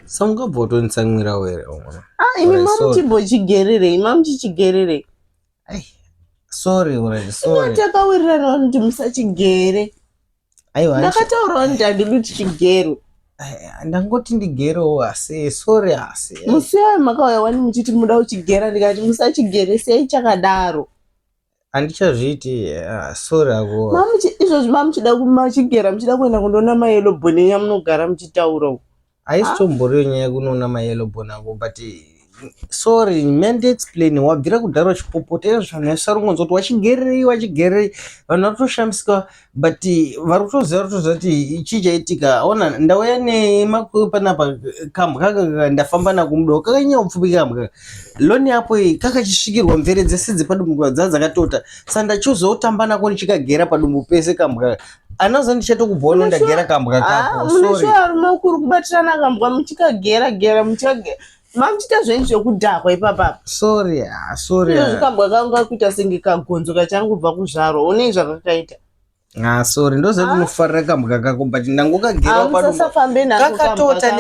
Saunga boto ntsamwira were mama. Imi mamuchimbo chigerere, mamuchichigerere. Sorry already, sorry. Takawirira kuti musachigere. Aiwa. Ndakataura kuti handidi chigero. Ndangoti ndigerewo asi sorry asi. Musiyaye makauya wani muchiti muda kuchigera ndikati musachigere sei chakadaro. Andichazviti sorry ako. Izvozvi mamuchida kumachigera muchida kuenda kundoona mayellow bone yamunogara muchitaura. Aisitomborio nyaya kunoona mayellow bone ako but sorry mende explain wabvira kudhara chipopotera zvanhu yasarongonzoti wachigererei vanhu varitoshamisika but vari kutoziva kuti chichaitika ona ndauya nemapanapa kambwa kaka ndafamba nako mudo kakanyanya upfupi kambwa loni yapo kakachisvikirwa mvere dzese dzepadumbu dzakatota saka ndachozotamba nako ndichikagera padumbu pese kambwa anazo ndichatokubvona ndagera kambwa kako sorry munosvara makuru kubatirana kambwa muchikagera muchikagera mamuchita zvenyu zvekudhakwa ipapapa. Sorry. Zvikambwa kanga kuita senge kagonzo kachangobva kuzvaro une zvakakaita. Sorry ndozati unofarira kambwa kako but ndangokagera padumbu kakatota